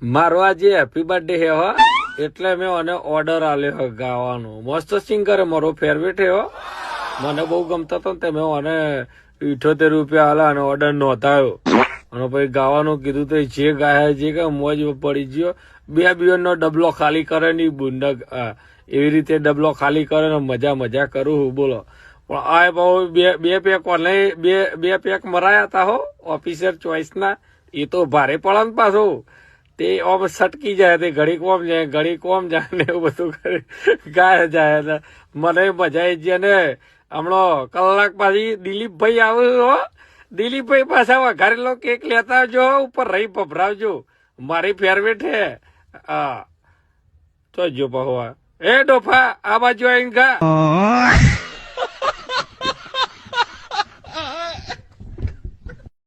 મારો આજે happy birthday હે હો, એટલે મેં મને ઓર્ડર આલ્યો ગાવાનો. મસ્ત સિંગર મારો ફેવરેટ હે હો, મને બહુ ગમતો હતો ને મેં મને 78 રૂપિયા આલા અને ઓર્ડર નોંધાયો અને પછી ગાવાનું કીધું તો જે ગાય જે કે મોજ પડી ગયો. 2 બિયરનો ડબલો ખાલી કરે ની બુંડ એવી રીતે ડબલો ખાલી કરે ને મજા કરું બોલો. પણ આ બહુ બે પેક ઓનલાઈન બે પેક મરાયા હતા હો ઓફિસર ચોઈસ ના. એ તો ભારે પડે ને પાછું, તે ઓમ સટકી જાય તે ઘડી કોમ જાય ઘડી કોમ જાય ને એવું બધું કરે ગાય જાય. મને મજા આવી જાય ને હમણાં કલાક પછી દિલીપભાઈ આવ્યું હો, દિલીપભાઈ પાછા વઘારેલો કેક લેતા આવજો, ઉપર રહી ભભરાવજો, મારી ફેવરેટ હે. હા તો જો પહવા એ ડોફા આ બાજુ આવીને ગા.